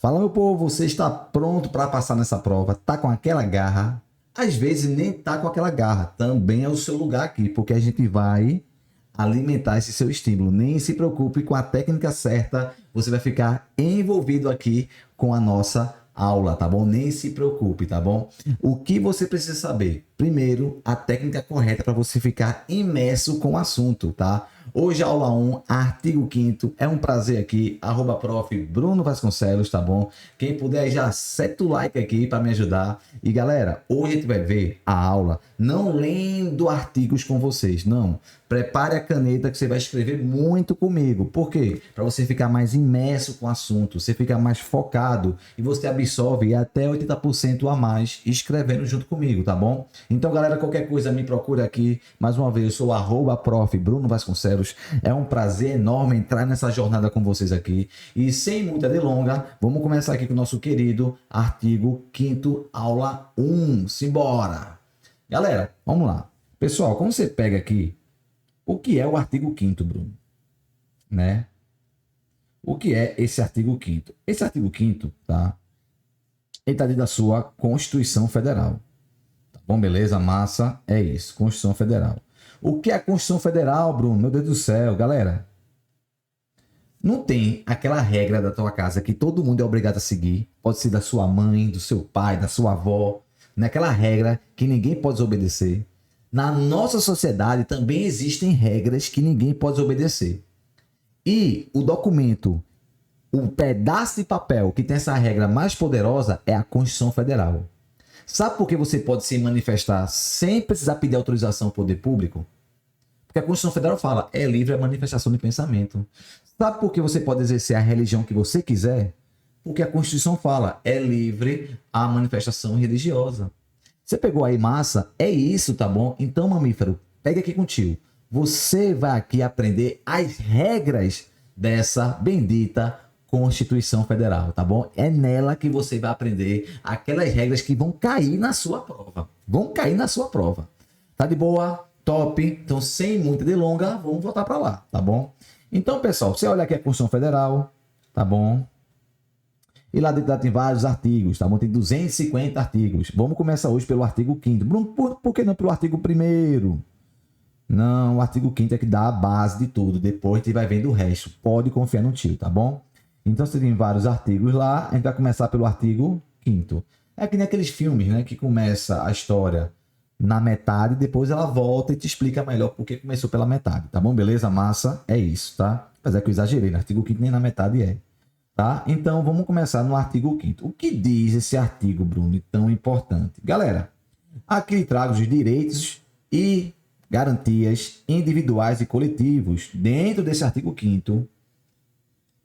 Fala, meu povo, você está pronto para passar nessa prova? Tá com aquela garra? Às vezes nem tá com aquela garra. Também é o seu lugar aqui, porque a gente vai alimentar esse seu estímulo. Nem se preocupe, com a técnica certa, você vai ficar envolvido aqui com a nossa aula, tá bom? Nem se preocupe, tá bom? O que você precisa saber? Primeiro, a técnica correta para você ficar imerso com o assunto, tá? Hoje, aula 1, artigo 5º. É um prazer aqui, @prof. Bruno Vasconcelos, tá bom? Quem puder já seta o like aqui para me ajudar. E galera, hoje a gente vai ver a aula não lendo artigos com vocês, não. Prepare a caneta que você vai escrever muito comigo. Por quê? Para você ficar mais imerso com o assunto, você fica mais focado e você absorve até 80% a mais escrevendo junto comigo, tá bom? Então, galera, qualquer coisa me procure aqui. Mais uma vez, eu sou @prof. Bruno Vasconcelos. É um prazer enorme entrar nessa jornada com vocês aqui. E sem muita delonga, vamos começar aqui com o nosso querido artigo 5º, aula 1. Simbora! Galera, vamos lá. Pessoal, como você pega aqui, o que é o artigo 5º, Bruno? Né? O que é esse artigo 5º? Esse artigo 5º, tá? Ele está dentro da sua Constituição Federal. Tá bom, beleza? Massa, é isso. Constituição Federal. O que é a Constituição Federal, Bruno? Meu Deus do céu, galera. Não tem aquela regra da tua casa que todo mundo é obrigado a seguir. Pode ser da sua mãe, do seu pai, da sua avó. Naquela regra que ninguém pode desobedecer. Na nossa sociedade também existem regras que ninguém pode desobedecer. E o documento, o pedaço de papel que tem essa regra mais poderosa é a Constituição Federal. Sabe por que você pode se manifestar sem precisar pedir autorização ao poder público? Porque a Constituição Federal fala, é livre a manifestação de pensamento. Sabe por que você pode exercer a religião que você quiser? Porque a Constituição fala, é livre a manifestação religiosa. Você pegou aí, massa? É isso, tá bom? Então, mamífero, pega aqui contigo. Você vai aqui aprender as regras dessa bendita Constituição Federal, tá bom? É nela que você vai aprender aquelas regras que vão cair na sua prova. Vão cair na sua prova. Tá de boa? Top. Então, sem muita delonga, vamos voltar para lá, tá bom? Então, pessoal, você olha aqui a Constituição Federal, tá bom? E lá dentro tem vários artigos, tá bom? Tem 250 artigos. Vamos começar hoje pelo artigo 5º. Bruno, por que não pelo artigo 1º? Não, o artigo 5º é que dá a base de tudo. Depois a gente vai vendo o resto. Pode confiar no tio, tá bom? Então, você tem vários artigos lá. A gente vai começar pelo artigo 5º. É que nem aqueles filmes, né? Que começa a história na metade, depois ela volta e te explica melhor porque começou pela metade, tá bom? Beleza? Massa? É isso, tá? Apesar que eu exagerei, no artigo 5º nem na metade é. Tá? Então, vamos começar no artigo 5º. O que diz esse artigo, Bruno, tão importante? Galera, aqui trago os direitos e garantias individuais e coletivos. Dentro desse artigo 5º,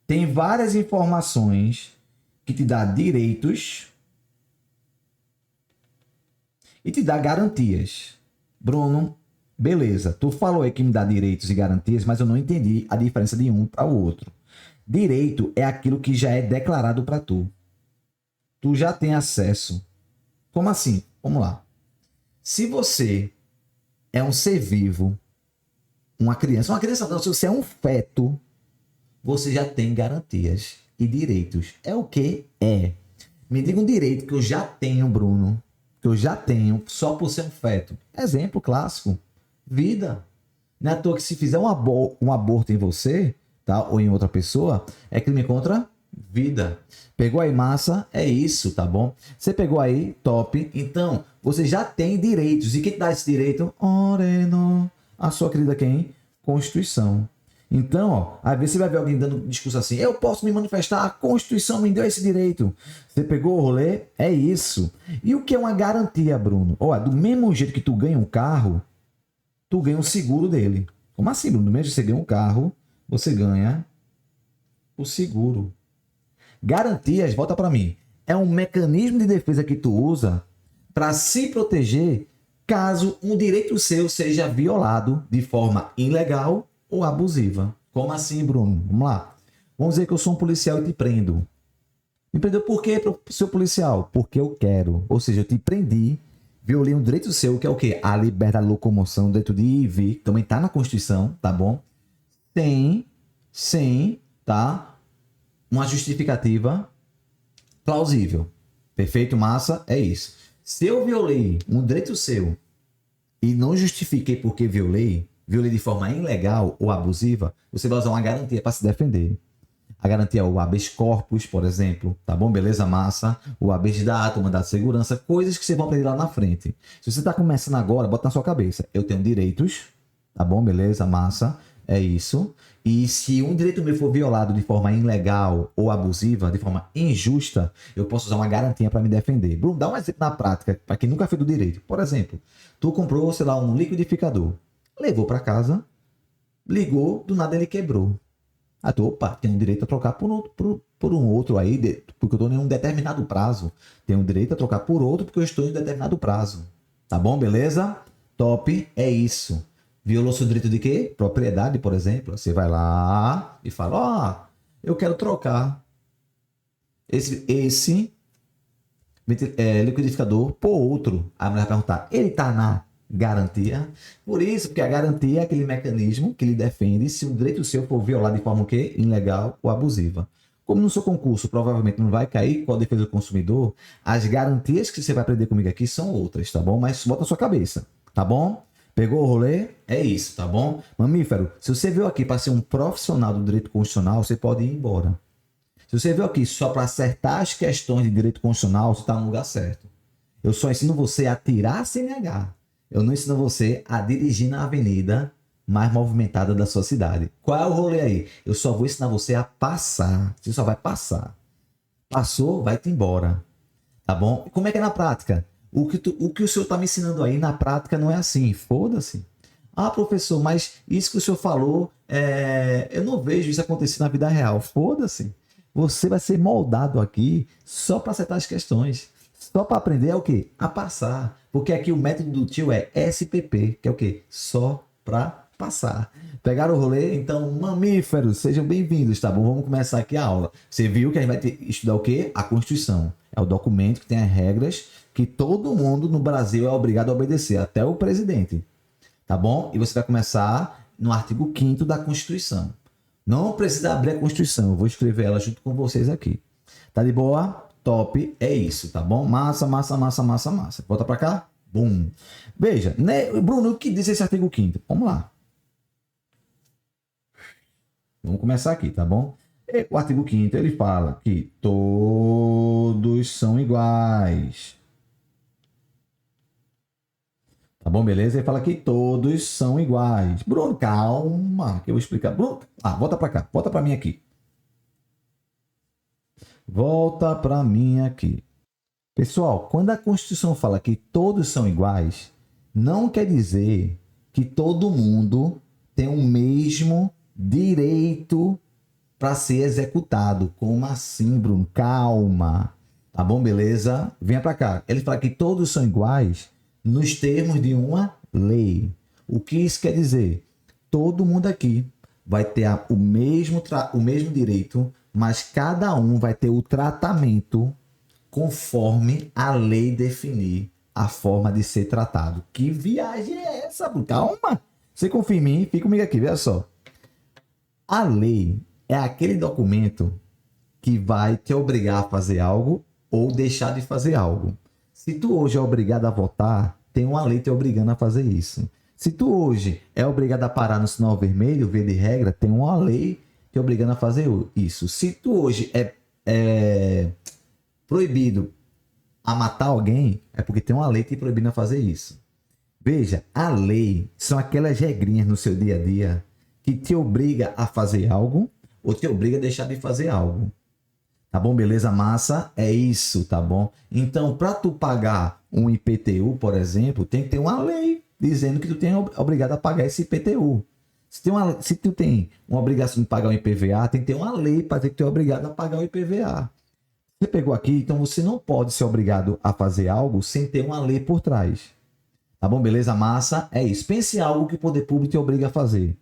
tem várias informações que te dá direitos e te dá garantias. Bruno, beleza, tu falou aí que me dá direitos e garantias, mas eu não entendi a diferença de um para o outro. Direito é aquilo que já é declarado para tu. Tu já tem acesso. Como assim? Vamos lá. Se você é um ser vivo, uma criança não, se você é um feto, você já tem garantias e direitos. É o que? É. Me diga um direito que eu já tenho, Bruno, que eu já tenho só por ser um feto. Exemplo clássico. Vida. Não é à toa que se fizer um aborto em você, tá? Ou em outra pessoa, é crime contra vida. Pegou aí, massa? É isso, tá bom? Você pegou aí, top. Então, você já tem direitos. E quem te dá esse direito? Oreno. A sua querida quem? Constituição. Então, ó, às vezes você vai ver alguém dando discurso assim, eu posso me manifestar, a Constituição me deu esse direito. Você pegou o rolê? É isso. E o que é uma garantia, Bruno? Ó, do mesmo jeito que tu ganha um carro, tu ganha um seguro dele. Como assim, Bruno? Do mesmo jeito que você ganha um carro, você ganha o seguro. Garantias, volta para mim, é um mecanismo de defesa que tu usa para se proteger caso um direito seu seja violado de forma ilegal ou abusiva. Como assim, Bruno? Vamos lá. Vamos dizer que eu sou um policial e te prendo. Me prendeu por quê, seu policial? Porque eu quero. Ou seja, eu te prendi, violei um direito seu, que é o quê? A liberdade de locomoção, o direito de ir e vir, que também está na Constituição, tá bom? Sem, tá? Uma justificativa Plausível. Perfeito, massa? É isso. Se eu violei um direito seu e não justifiquei porque violei de forma ilegal ou abusiva, você vai usar uma garantia para se defender. A garantia é o habeas corpus, por exemplo, tá bom? Beleza, massa? O habeas data, o mandado de segurança, coisas que você vai aprender lá na frente. Se você está começando agora, bota na sua cabeça. Eu tenho direitos, tá bom? Beleza, massa? É isso. E se um direito meu for violado de forma ilegal ou abusiva, de forma injusta, eu posso usar uma garantia para me defender. Bruno, dá um exemplo na prática, para quem nunca fez do direito. Por exemplo, tu comprou, sei lá, um liquidificador, levou para casa, ligou, do nada ele quebrou. Aí tu, opa, tem um direito a trocar por um outro aí, porque eu estou em um determinado prazo. Tenho direito a trocar por outro porque eu estou em um determinado prazo. Tá bom, beleza? Top, é isso. Violou seu direito de quê? Propriedade, por exemplo. Você vai lá e fala, ó, eu quero trocar esse liquidificador por outro. Aí a mulher vai perguntar, ele está na garantia? Por isso, porque a garantia é aquele mecanismo que lhe defende se um direito seu for violado de forma o quê? Ilegal ou abusiva. Como no seu concurso provavelmente não vai cair com a defesa do consumidor, as garantias que você vai aprender comigo aqui são outras, tá bom? Mas bota na sua cabeça, tá bom? Pegou o rolê? É isso, tá bom? Mamífero, se você veio aqui para ser um profissional do direito constitucional, você pode ir embora. Se você veio aqui só para acertar as questões de direito constitucional, você está no lugar certo. Eu só ensino você a tirar a CNH. Eu não ensino você a dirigir na avenida mais movimentada da sua cidade. Qual é o rolê aí? Eu só vou ensinar você a passar. Você só vai passar. Passou, vai-te embora. Tá bom? E como é que é na prática? O que o senhor está me ensinando aí, na prática, não é assim. Foda-se. Ah, professor, mas isso que o senhor falou, eu não vejo isso acontecer na vida real. Foda-se. Você vai ser moldado aqui só para acertar as questões. Só para aprender é o quê? A passar. Porque aqui o método do tio é SPP, que é o quê? Só para passar. Pegaram o rolê? Então, mamíferos, sejam bem-vindos, tá bom? Vamos começar aqui a aula. Você viu que a gente vai estudar o quê? A Constituição. É o documento que tem as regras que todo mundo no Brasil é obrigado a obedecer, até o presidente. Tá bom? E você vai começar no artigo 5º da Constituição. Não precisa abrir a Constituição, eu vou escrever ela junto com vocês aqui. Tá de boa? Top, é isso, tá bom? Massa, massa, massa, massa, massa. Volta pra cá. Bum. Veja, né, Bruno, o que diz esse artigo 5º? Vamos lá. Vamos começar aqui, tá bom? O artigo 5º, ele fala que todos são iguais. Tá bom, beleza? Ele fala que todos são iguais. Bruno, calma, que eu vou explicar. Bruno, volta pra cá. Volta pra mim aqui. Volta para mim aqui. Pessoal, quando a Constituição fala que todos são iguais, não quer dizer que todo mundo tem o mesmo direito para ser executado. Como assim, Bruno? Calma. Tá bom, beleza? Venha para cá. Ele fala que todos são iguais nos termos de uma lei. O que isso quer dizer? Todo mundo aqui vai ter o mesmo direito, mas cada um vai ter o tratamento conforme a lei definir a forma de ser tratado. Que viagem é essa? Calma! Você confia em mim? Fica comigo aqui, veja só. A lei é aquele documento que vai te obrigar a fazer algo ou deixar de fazer algo. Se tu hoje é obrigado a votar, tem uma lei te obrigando a fazer isso. Se tu hoje é obrigado a parar no sinal vermelho, via de regra, tem uma lei te obrigando a fazer isso. Se tu hoje é proibido a matar alguém, é porque tem uma lei te proibindo a fazer isso. Veja, a lei são aquelas regrinhas no seu dia a dia que te obriga a fazer algo ou te obriga a deixar de fazer algo. Tá bom? Beleza, massa? É isso, tá bom? Então, para tu pagar um IPTU, por exemplo, tem que ter uma lei dizendo que tu tem obrigado a pagar esse IPTU. Se tu tem uma obrigação de pagar um IPVA, tem que ter uma lei para dizer que tu é obrigado a pagar o IPVA. Você pegou aqui, então você não pode ser obrigado a fazer algo sem ter uma lei por trás. Tá bom? Beleza, massa? É isso. Pense em algo que o poder público te obriga a fazer.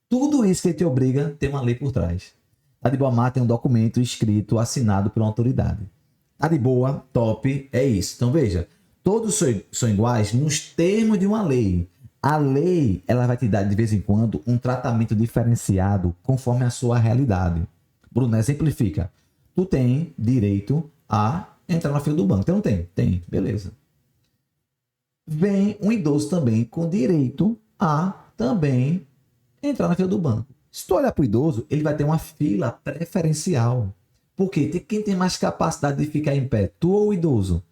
Tudo isso que ele te obriga tem uma lei por trás. Tá de boa, Mar, tem um documento escrito, assinado por uma autoridade. Tá de boa, top, é isso. Então veja, todos são iguais nos termos de uma lei. A lei, ela vai te dar de vez em quando um tratamento diferenciado conforme a sua realidade. Bruno, exemplifica. Tu tem direito a entrar na fila do banco. Então não tem? Tem, beleza. Vem um idoso também com direito a também entrar na fila do banco. Se tu olhar para o idoso, ele vai ter uma fila preferencial. Por quê? Quem tem mais capacidade de ficar em pé? Tu ou o idoso?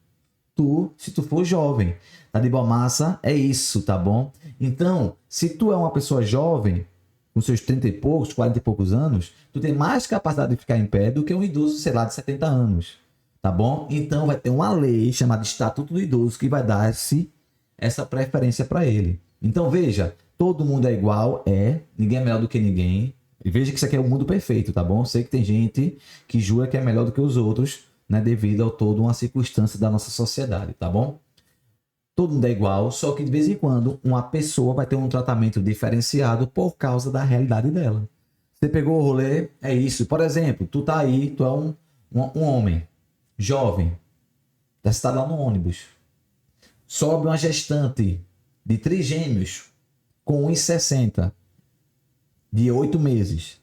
Tu, se tu for jovem. Tá de boa massa? É isso, tá bom? Então, se tu é uma pessoa jovem, com seus 30 e poucos, 40 e poucos anos, tu tem mais capacidade de ficar em pé do que um idoso, sei lá, de 70 anos. Tá bom? Então, vai ter uma lei chamada Estatuto do Idoso que vai dar essa preferência para ele. Então, veja, todo mundo é igual, ninguém é melhor do que ninguém. E veja que isso aqui é o mundo perfeito, tá bom? Sei que tem gente que jura que é melhor do que os outros, né, devido a toda uma circunstância da nossa sociedade, tá bom? Todo mundo é igual, só que de vez em quando uma pessoa vai ter um tratamento diferenciado por causa da realidade dela. Você pegou o rolê, é isso. Por exemplo, tu tá aí, tu é um homem, jovem, já está lá no ônibus. Sobe uma gestante de trigêmeos com 1,60 de 8 meses.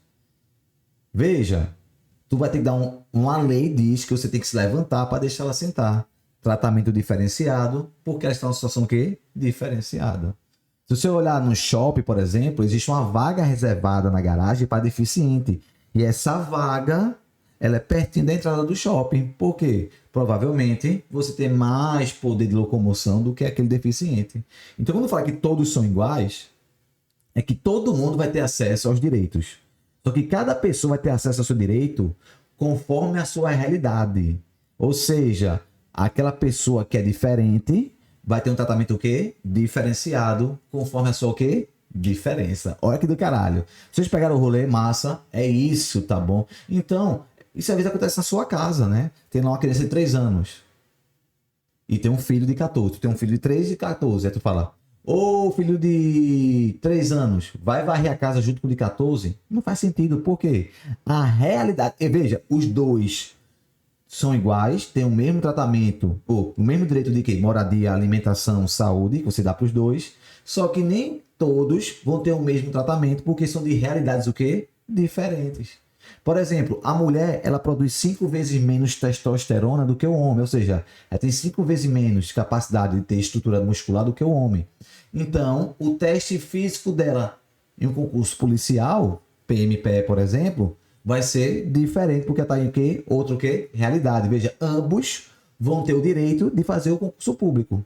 Veja, tu vai ter que dar uma lei diz que você tem que se levantar para deixar ela sentar. Tratamento diferenciado, porque ela está numa situação que diferenciada. Se você olhar no shopping, por exemplo, existe uma vaga reservada na garagem para deficiente. E essa vaga, ela é pertinho da entrada do shopping. Por quê? Provavelmente você tem mais poder de locomoção do que aquele deficiente. Então, quando eu falo que todos são iguais, é que todo mundo vai ter acesso aos direitos. Só que cada pessoa vai ter acesso ao seu direito conforme a sua realidade. Ou seja, aquela pessoa que é diferente vai ter um tratamento o quê? Diferenciado conforme a sua o quê? Diferença. Olha que do caralho. Vocês pegaram o rolê, massa, é isso, tá bom? Então, isso às vezes acontece na sua casa, né? Tem lá uma criança de 3 anos e tem um filho de 14. Tu tem um filho de 3 e 14. Aí tu fala, ô filho de 3 anos, vai varrer a casa junto com o de 14? Não faz sentido, por quê? A realidade... E veja, os dois são iguais, têm o mesmo tratamento, ou o mesmo direito de quê? Moradia, alimentação, saúde, que você dá para os dois, só que nem todos vão ter o mesmo tratamento, porque são de realidades o quê? Diferentes. Por exemplo, a mulher, ela produz 5 vezes menos testosterona do que o homem, ou seja, ela tem 5 vezes menos capacidade de ter estrutura muscular do que o homem. Então, o teste físico dela em um concurso policial, PMPE, por exemplo, vai ser diferente, porque está em quê? Outro quê? Realidade. Veja, ambos vão ter o direito de fazer o concurso público.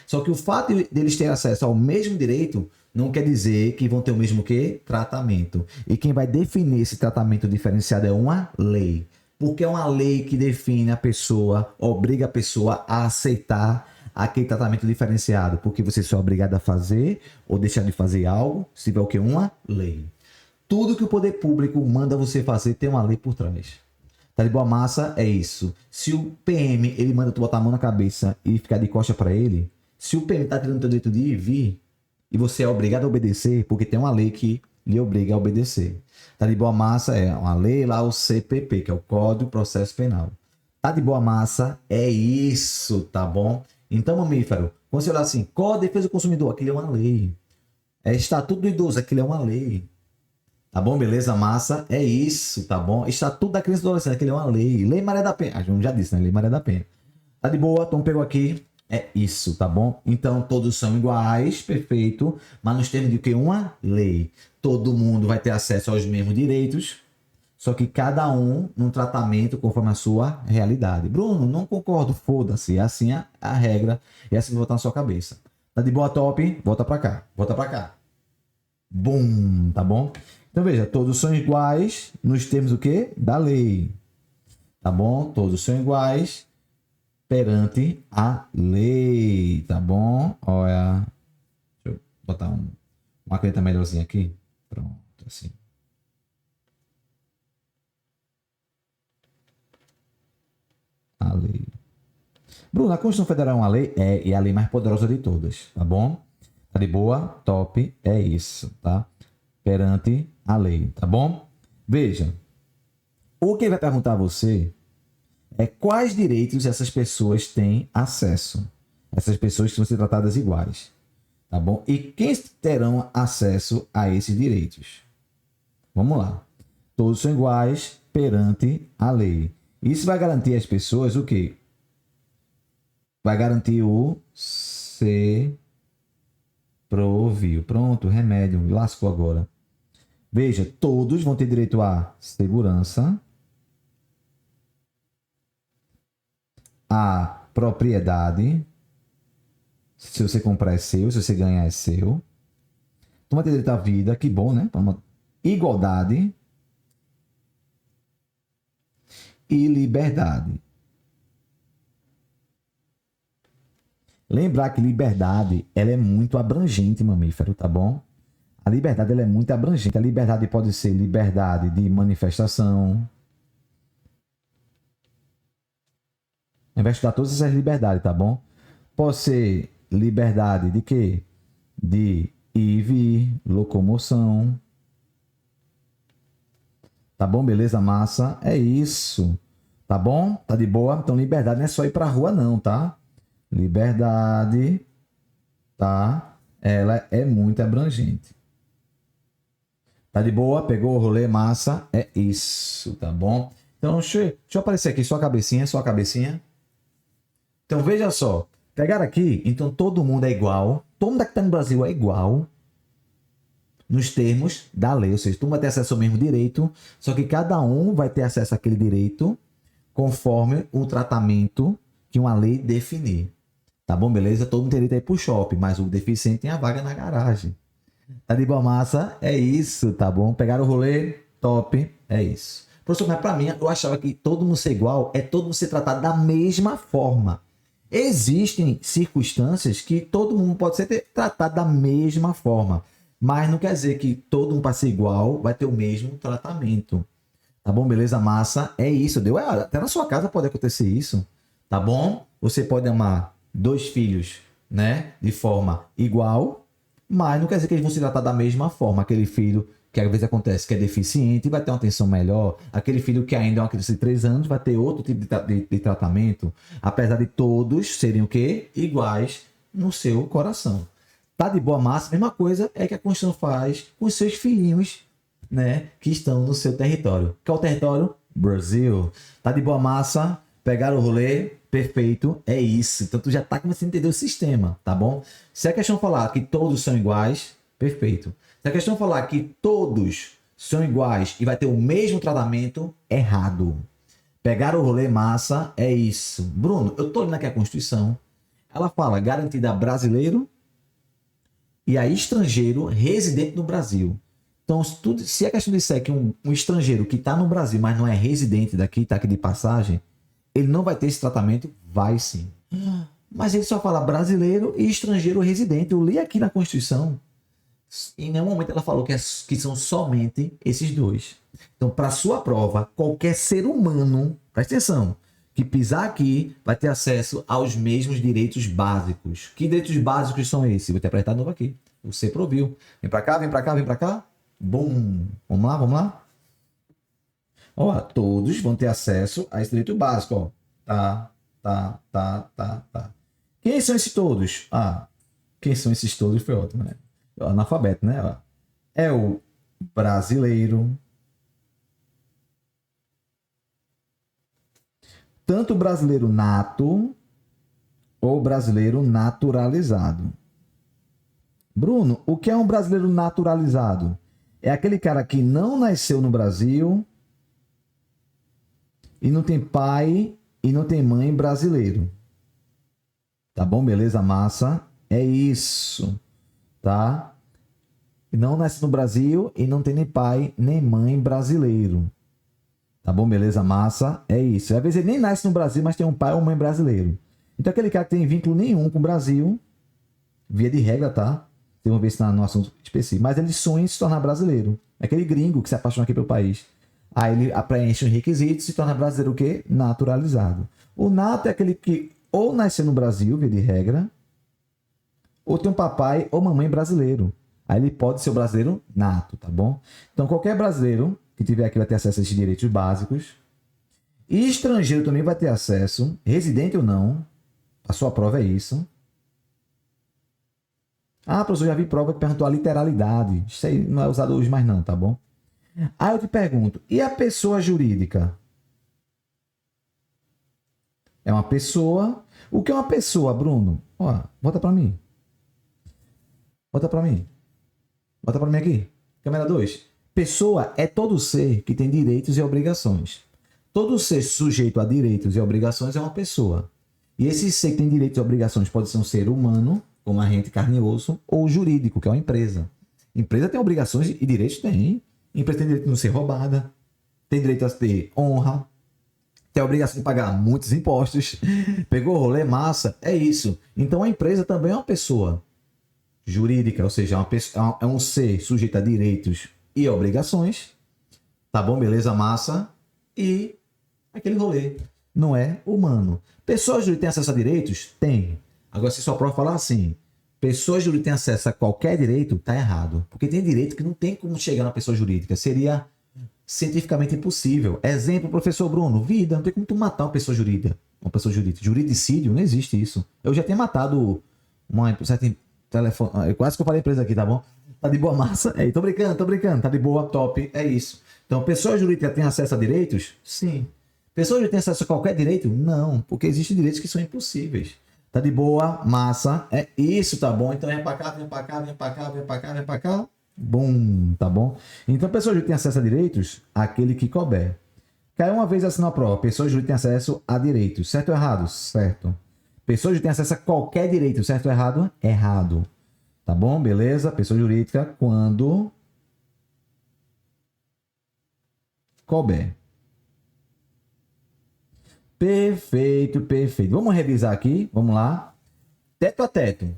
Só que o fato de eles terem acesso ao mesmo direito não quer dizer que vão ter o mesmo quê? Tratamento. E quem vai definir esse tratamento diferenciado é uma lei. Porque é uma lei que define a pessoa, obriga a pessoa a aceitar aquele tratamento diferenciado. Porque você só é obrigado a fazer ou deixar de fazer algo se tiver o quê? Uma lei. Tudo que o poder público manda você fazer tem uma lei por trás. Tá de boa massa? É isso. Se o PM ele manda tu botar a mão na cabeça e ficar de costa para ele, se o PM tá tirando o teu direito de ir e vir, e você é obrigado a obedecer, porque tem uma lei que lhe obriga a obedecer. Tá de boa massa? É uma lei lá, o CPP, que é o Código de Processo Penal. Tá de boa massa? É isso, tá bom? Então, mamífero, quando você olhar assim, Código de Defesa do Consumidor, aquilo é uma lei. É Estatuto do Idoso, aquilo é uma lei. Tá bom? Beleza? Massa? É isso, tá bom? Estatuto da Criança e do Adolescente, aquilo é uma lei. Lei Maria da Penha. Já disse, né? Lei Maria da Penha. Tá de boa? Tom pegou aqui. É isso, tá bom? Então, todos são iguais, perfeito. Mas nos termos de que? Uma lei. Todo mundo vai ter acesso aos mesmos direitos, só que cada um num tratamento conforme a sua realidade. Bruno, não concordo. Foda-se. É assim a regra. É assim que vai botar na sua cabeça. Tá de boa, top? Volta pra cá. Volta pra cá. Bum, tá bom? Então veja, todos são iguais nos termos o quê? Da lei. Tá bom? Todos são iguais perante a lei, tá bom? Olha, deixa eu botar uma caneta melhorzinha aqui. Pronto, assim. A lei. Bruno, a Constituição Federal é uma lei? É, e é a lei mais poderosa de todas, tá bom? Tá de boa? Top, é isso, tá? Perante a lei, tá bom? Veja, o que vai perguntar a você é quais direitos essas pessoas têm acesso. Essas pessoas que vão ser tratadas iguais, tá bom? E quem terão acesso a esses direitos? Vamos lá. Todos são iguais perante a lei. Isso vai garantir às pessoas o quê? Vai garantir o Ceprovil. Pronto, remédio. Lascou agora. Veja, todos vão ter direito a segurança, a propriedade. Se você comprar é seu, se você ganhar é seu. Tu vai ter direito à vida, que bom, né? Uma igualdade e liberdade. Lembrar que liberdade, ela é muito abrangente, mamífero, tá bom? A liberdade, ela é muito abrangente. A liberdade pode ser liberdade de manifestação. Vai estudar todas essas liberdades, tá bom? Pode ser liberdade de quê? De ir e vir, locomoção. Tá bom? Beleza, massa? É isso. Tá bom? Tá de boa? Então, liberdade não é só ir pra rua, não, tá? Liberdade, tá? Ela é muito abrangente. Tá de boa? Pegou o rolê? Massa? É isso, tá bom? Então, deixa eu aparecer aqui, só a cabecinha, só a cabecinha. Então, veja só. Pegaram aqui, então todo mundo é igual. Todo mundo que está no Brasil é igual nos termos da lei. Ou seja, todo mundo vai ter acesso ao mesmo direito, só que cada um vai ter acesso àquele direito conforme o tratamento que uma lei definir. Tá bom, beleza? Todo mundo tem direito a ir pro shopping, mas o deficiente tem a vaga na garagem. Tá de boa, massa? É isso, tá bom? Pegaram o rolê? Top. É isso. Professor, mas pra mim, eu achava que todo mundo ser igual é todo mundo ser tratado da mesma forma. Existem circunstâncias que todo mundo pode ser tratado da mesma forma, mas não quer dizer que todo mundo para ser igual vai ter o mesmo tratamento. Tá bom? Beleza, massa? É isso. Deu? Até na sua casa pode acontecer isso. Tá bom? Você pode amar 2 filhos, né? De forma igual, mas não quer dizer que eles vão se tratar da mesma forma. Aquele filho que às vezes acontece que é deficiente vai ter uma atenção melhor. Aquele filho que ainda é uma criança de 3 anos vai ter outro tipo de tratamento. Apesar de todos serem o quê? Iguais no seu coração. Tá de boa, massa? A mesma coisa é que a Constituição faz com os seus filhinhos, né? Que estão no seu território. Qual é o território? Brasil. Tá de boa, massa? Pegaram o rolê? Perfeito. É isso. Então tu já tá começando a entender o sistema, tá bom? Se a questão falar que todos são iguais, perfeito. Se a questão falar que todos são iguais e vai ter o mesmo tratamento, errado. Pegaram o rolê, massa? É isso. Bruno, eu tô lendo aqui a Constituição. Ela fala garantida a brasileiro e a estrangeiro residente no Brasil. Então, se a questão disser que um estrangeiro que está no Brasil, mas não é residente daqui, está aqui de passagem, ele não vai ter esse tratamento? Vai sim. Mas ele só fala brasileiro e estrangeiro residente. Eu li aqui na Constituição. Em nenhum momento ela falou que são somente esses dois. Então, para sua prova, qualquer ser humano, presta atenção, que pisar aqui vai ter acesso aos mesmos direitos básicos. Que direitos básicos são esses? Vou te apertar de novo aqui. O Ceprovil. Vem para cá, vem para cá, vem para cá. Bum. Vamos lá, vamos lá. Ó, todos vão ter acesso a esse direito básico. Ó. Tá. Quem são esses todos? Quem são esses todos foi ótimo, né? Analfabeto, né? É o brasileiro, tanto brasileiro nato ou brasileiro naturalizado. Bruno, o que é um brasileiro naturalizado? É aquele cara que não nasceu no Brasil e não tem pai e não tem mãe brasileiro. Tá bom? Beleza, massa? É isso. Tá? Não nasce no Brasil e não tem nem pai nem mãe brasileiro. Tá bom? Beleza, massa? É isso. Às vezes ele nem nasce no Brasil, mas tem um pai ou mãe brasileiro. Então aquele cara que tem vínculo nenhum com o Brasil, via de regra, tá? Vamos ver se no assunto específico. Mas ele sonha em se tornar brasileiro. É aquele gringo que se apaixona aqui pelo país. Aí ele preenche os requisitos e se torna brasileiro o quê? Naturalizado. O nato é aquele que ou nasceu no Brasil, via de regra, ou tem um papai ou mamãe brasileiro. Aí ele pode ser o brasileiro nato, tá bom? Então qualquer brasileiro que tiver aqui vai ter acesso a esses direitos básicos. E estrangeiro também vai ter acesso, residente ou não. A sua prova é isso. Professor, já vi prova que perguntou a literalidade. Isso aí não é usado hoje mais não, tá bom? Aí eu te pergunto, e a pessoa jurídica? É uma pessoa. O que é uma pessoa, Bruno? Ó, volta pra mim. Volta pra mim. Bota pra mim aqui. Câmera 2. Pessoa é todo ser que tem direitos e obrigações. Todo ser sujeito a direitos e obrigações é uma pessoa. E esse ser que tem direitos e obrigações pode ser um ser humano, como a gente, carne e osso, ou jurídico, que é uma empresa. Empresa tem obrigações e direitos? Tem. Empresa tem direito de não ser roubada, tem direito a ter honra, tem a obrigação de pagar muitos impostos. Pegou o rolê massa? É isso. Então a empresa também é uma pessoa jurídica, ou seja, é um ser sujeito a direitos e obrigações. Tá bom? Beleza? Massa. E aquele rolê. Não é humano. Pessoas jurídicas têm acesso a direitos? Tem. Agora, se sua prova falar assim, pessoas jurídicas têm acesso a qualquer direito, tá errado. Porque tem direito que não tem como chegar na pessoa jurídica. Seria cientificamente impossível. Exemplo, professor Bruno, vida, não tem como tu matar uma pessoa jurídica. Uma pessoa jurídica. Juridicídio, não existe isso. Eu já tenho matado uma certa telefone. Quase que eu falei empresa aqui, tá bom? Tá de boa massa? É, tô brincando. Tá de boa, top. É isso. Então, pessoas jurídicas têm acesso a direitos? Sim. Pessoas jurídicas têm acesso a qualquer direito? Não. Porque existem direitos que são impossíveis. Tá de boa, massa. É isso, tá bom? Então vem pra cá, vem pra cá, vem pra cá, vem pra cá, vem pra cá. Bom, tá bom? Então, pessoa jurídica tem acesso a direitos? Aquele que couber. Caiu uma vez assim na prova. Pessoa jurídica tem acesso a direitos. Certo ou errado? Certo. Pessoa jurídica tem acesso a qualquer direito. Certo ou errado? Errado. Tá bom? Beleza? Pessoa jurídica quando couber. Perfeito, perfeito. Vamos revisar aqui. Vamos lá. Teto a teto.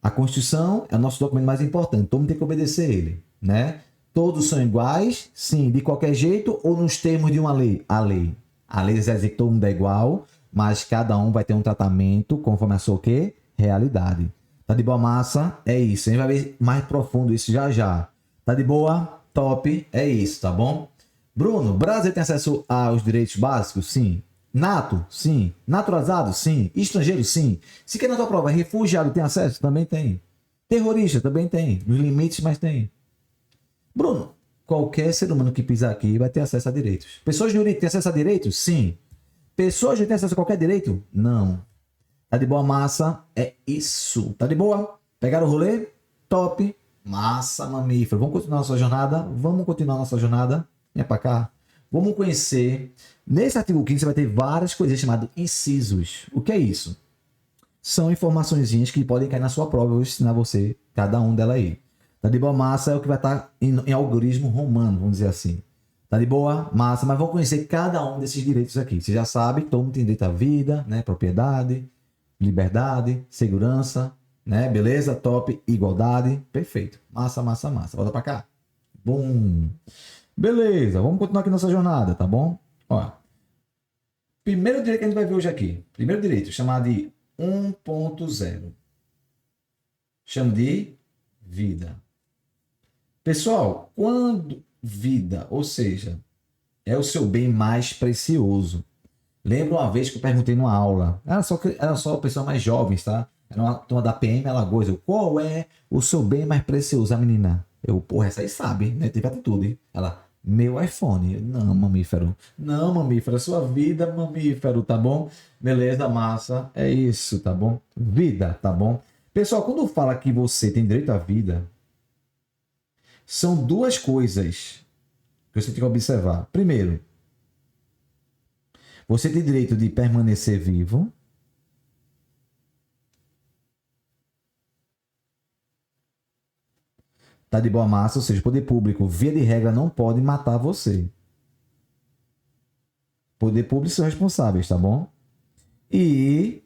A Constituição é o nosso documento mais importante. Todo mundo tem que obedecer ele, né? Todos são iguais, sim, de qualquer jeito ou nos termos de uma lei? A lei. A lei diz que todo mundo é igual, mas cada um vai ter um tratamento conforme a sua quê? Realidade. Tá de boa massa? É isso. A gente vai ver mais profundo isso já já. Tá de boa? Top. É isso, tá bom? Bruno, Brasil tem acesso aos direitos básicos? Sim. Nato? Sim. Naturalizado? Sim. Estrangeiro? Sim. Se quer na tua prova, refugiado tem acesso? Também tem. Terrorista? Também tem. Nos limites, mas tem. Bruno, qualquer ser humano que pisar aqui vai ter acesso a direitos. Pessoas jurídicas têm acesso a direitos? Sim. Pessoas jurídicas têm acesso a qualquer direito? Não. Tá de boa massa? É isso. Tá de boa? Pegaram o rolê? Top. Massa, mamífero. Vamos continuar nossa jornada? Vamos continuar nossa jornada? Vem pra cá. Vamos conhecer. Nesse artigo 15 você vai ter várias coisas chamadas incisos. O que é isso? São informaçõezinhas que podem cair na sua prova. Eu vou ensinar você cada um delas aí. Tá de boa massa é o que vai estar em algoritmo romano, vamos dizer assim. Tá de boa massa, mas vamos conhecer cada um desses direitos aqui. Você já sabe que todo mundo tem direito à vida, né? Propriedade, liberdade, segurança, né? Beleza? Top. Igualdade. Perfeito. Massa, massa, massa. Volta pra cá. Bom. Beleza. Vamos continuar aqui nossa jornada, tá bom? Ó. Primeiro direito que a gente vai ver hoje aqui. Primeiro direito, chamado de 1.0. Chamo de vida. Pessoal, quando vida, ou seja, é o seu bem mais precioso. Lembra uma vez que eu perguntei numa aula, era só pessoas mais jovens, tá? Era uma turma da PM Alagoas. Qual é o seu bem mais precioso? A menina, porra, essa aí sabe, né? Teve atitude. Ela, meu iPhone. Não, mamífero. Não, mamífero, sua vida, mamífero, tá bom? Beleza, massa. É isso, tá bom? Vida, tá bom? Pessoal, quando fala que você tem direito à vida, são duas coisas que você tem que observar. Primeiro, você tem direito de permanecer vivo. Tá de boa massa, ou seja, o poder público, via de regra, não pode matar você. Poder público são responsáveis, tá bom? E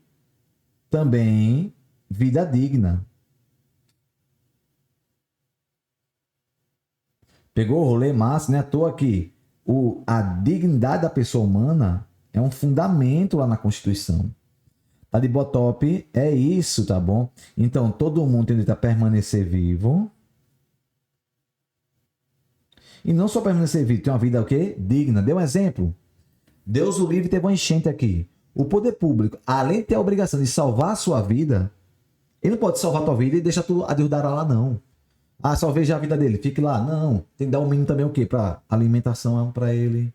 também vida digna. Pegou o rolê massa, né? À toa que a dignidade da pessoa humana é um fundamento lá na Constituição. Tá de boa top? É isso, tá bom? Então, todo mundo tem direito a permanecer vivo. E não só permanecer vivo, tem uma vida o quê? Digna. Dê um exemplo. Deus o livre, teve uma enchente aqui. O poder público, além de ter a obrigação de salvar a sua vida, ele não pode salvar a tua vida e deixar tu a Deus dará lá, não. Ah, só veja a vida dele, fique lá. Não, tem que dar um mínimo também o quê? Para alimentação para ele,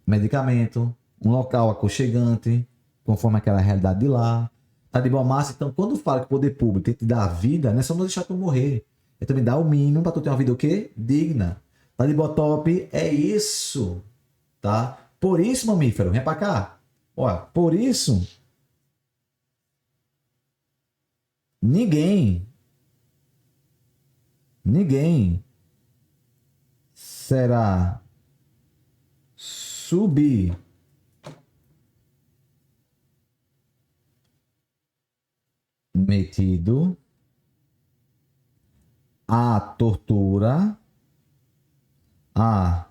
medicamento, um local aconchegante, conforme aquela realidade de lá. Tá de boa, massa? Então, quando fala que o poder público tem que te dar a vida, não é só não deixar tu morrer. É também dar o mínimo pra tu ter uma vida o quê? Digna. Tá de boa, top? É isso. Tá? Por isso, mamífero, vem pra cá. Olha, por isso, ninguém será submetido à tortura, a,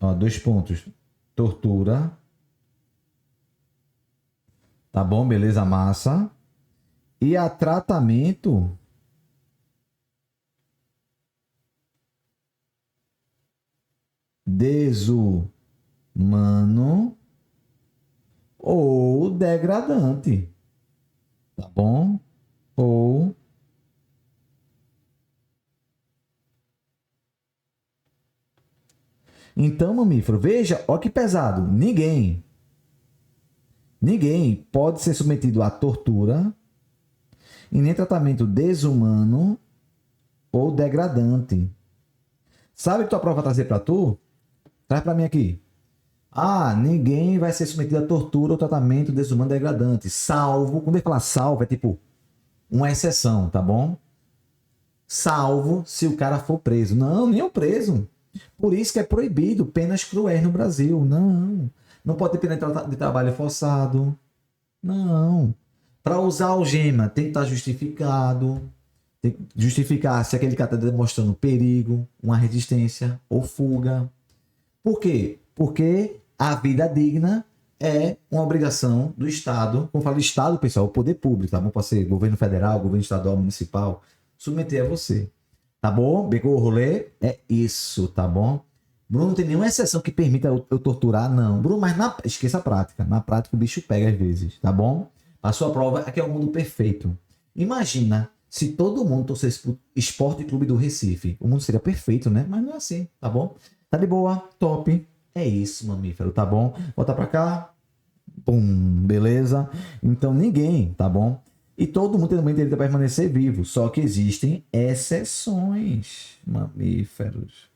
ó, dois pontos, tortura, tá bom, beleza, massa, e a tratamento desumano ou degradante, tá bom? Ou então, mamífero, veja, ó que pesado. Ninguém pode ser submetido à tortura e nem tratamento desumano ou degradante. Sabe o que tua prova vai trazer para tu? Traz para mim aqui. Ah, ninguém vai ser submetido à tortura ou tratamento desumano degradante, salvo, quando ele fala salvo, é tipo uma exceção, tá bom? Salvo se o cara for preso. Não, nem o preso. Por isso que é proibido penas cruéis no Brasil. Não. Não pode ter pena de trabalho forçado. Não. Para usar algema tem que estar justificado. Tem que justificar se aquele cara está demonstrando perigo, uma resistência ou fuga. Por quê? Porque a vida digna é uma obrigação do Estado. Como fala Estado, pessoal, o poder público, tá bom? Pode ser governo federal, governo estadual, municipal. Submeter a você. Tá bom? Pegou o rolê? É isso, tá bom? Bruno, não tem nenhuma exceção que permita eu torturar, não. Bruno, mas esqueça a prática. Na prática o bicho pega às vezes, tá bom? A sua prova aqui é o mundo perfeito. Imagina se todo mundo torcesse pro Esporte Clube do Recife. O mundo seria perfeito, né? Mas não é assim, tá bom? Tá de boa, top. É isso, mamífero, tá bom? Volta pra cá. Pum, beleza? Então ninguém, tá bom? E todo mundo tem também direito a permanecer vivo. Só que existem exceções, mamíferos.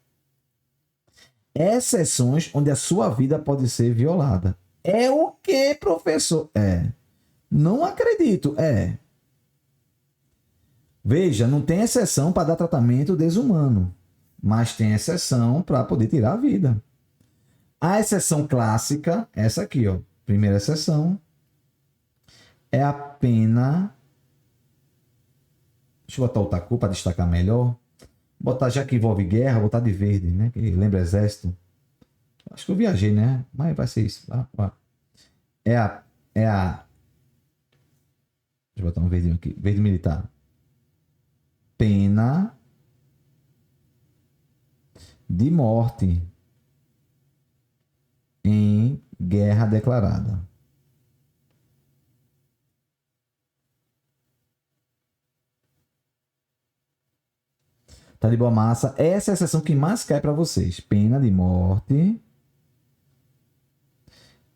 Exceções onde a sua vida pode ser violada. É o que, professor? É. Não acredito. É. Veja, não tem exceção para dar tratamento desumano. Mas tem exceção para poder tirar a vida. A exceção clássica, essa aqui, ó. Primeira exceção. É a pena. Deixa eu botar outra cor para destacar melhor. Botar, já que envolve guerra, botar de verde, né? Que lembra exército. Acho que eu viajei, né? Mas vai ser isso. É a. Deixa eu botar um verdinho aqui. Verde militar. Pena de morte em guerra declarada. Tá de boa, massa? Essa é a exceção que mais cai para vocês. Pena de morte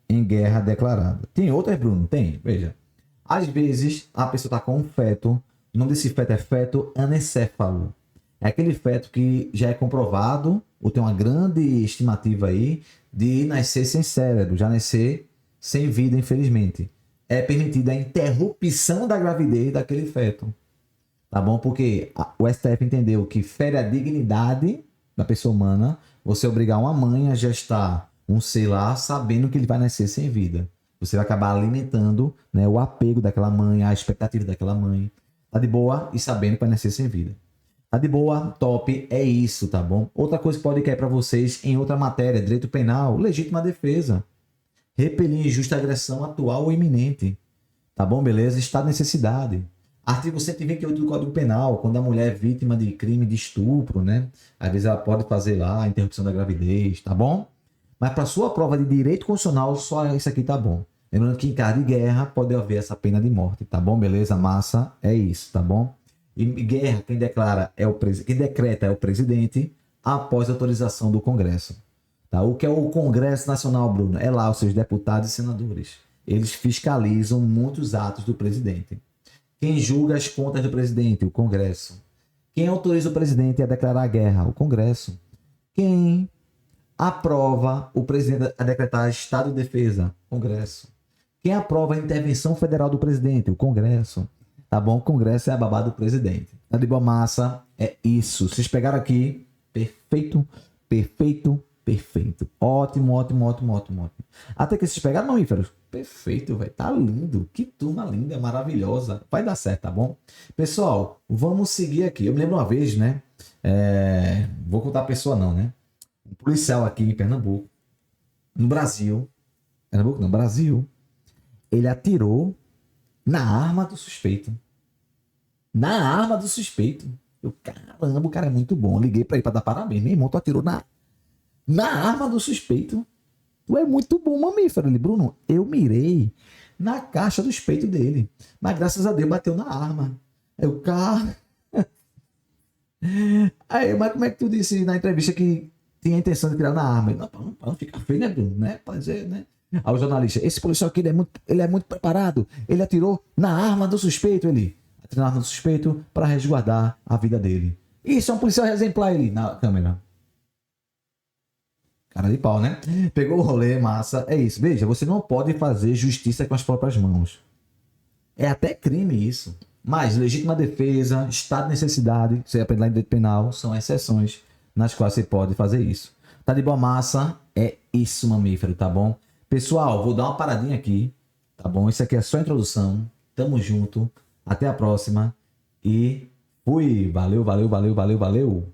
em guerra declarada. Tem outras, Bruno? Tem. Veja. Às vezes, a pessoa está com um feto. O nome desse feto é feto anencéfalo. É aquele feto que já é comprovado, ou tem uma grande estimativa aí, de nascer sem cérebro, já nascer sem vida, infelizmente. É permitida a interrupção da gravidez daquele feto. Tá bom? Porque o STF entendeu que fere a dignidade da pessoa humana você obrigar uma mãe a gestar um ser lá sabendo que ele vai nascer sem vida. Você vai acabar alimentando, né, o apego daquela mãe, a expectativa daquela mãe. Tá de boa e sabendo que vai nascer sem vida. Tá de boa, top, é isso, tá bom? Outra coisa que pode cair para vocês em outra matéria, direito penal, legítima defesa. Repelir injusta agressão atual ou iminente. Tá bom, beleza? Estado de necessidade. Artigo 128 do Código Penal, quando a mulher é vítima de crime de estupro, né? Às vezes ela pode fazer lá a interrupção da gravidez, tá bom? Mas para sua prova de direito constitucional, só isso aqui tá bom. Lembrando que em caso de guerra pode haver essa pena de morte, tá bom? Beleza? Massa, é isso, tá bom? E guerra, quem declara quem decreta é o presidente após autorização do Congresso. Tá? O que é o Congresso Nacional, Bruno? É lá os seus deputados e senadores. Eles fiscalizam muitos atos do presidente. Quem julga as contas do presidente? O Congresso. Quem autoriza o presidente a declarar a guerra? O Congresso. Quem aprova o presidente a decretar estado de defesa? O Congresso. Quem aprova a intervenção federal do presidente? O Congresso. Tá bom? O Congresso é a babá do presidente. Tá de boa massa? É isso. Vocês pegaram aqui? Perfeito, perfeito, perfeito. Ótimo, ótimo, ótimo, ótimo, ótimo. Até que vocês pegaram, mamíferos? Perfeito, velho. Tá lindo. Que turma linda, maravilhosa. Vai dar certo, tá bom? Pessoal, vamos seguir aqui. Eu me lembro uma vez, né? Vou contar a pessoa não, né? Um policial aqui em Pernambuco, no Brasil. Pernambuco não, Brasil. Ele atirou na arma do suspeito. Na arma do suspeito. Eu, caramba, o cara é muito bom. Liguei pra ele pra dar parabéns. Meu irmão, tu atirou na arma do suspeito. Tu é muito bom, mamífero. Ele, Bruno, eu mirei na caixa do peito dele. Mas graças a Deus bateu na arma. Eu, cara. Aí, mas como é que tu disse na entrevista que tinha a intenção de tirar na arma? Ele, não, pra não ficar feio, né, Bruno? Né? Pra dizer, né? Aí o jornalista, esse policial aqui ele é muito preparado. Ele atirou na arma do suspeito. Ele atirou na arma do suspeito para resguardar a vida dele. Isso é um policial exemplar, ele na câmera. Cara de pau, né? Pegou o rolê, massa. É isso. Veja, você não pode fazer justiça com as próprias mãos. É até crime isso. Mas legítima defesa, estado de necessidade, você aprende lá em direito penal, são exceções nas quais você pode fazer isso. Tá de boa massa? É isso, mamífero, tá bom? Pessoal, vou dar uma paradinha aqui, tá bom? Isso aqui é só a introdução. Tamo junto. Até a próxima. E fui. Valeu, valeu, valeu, valeu, valeu.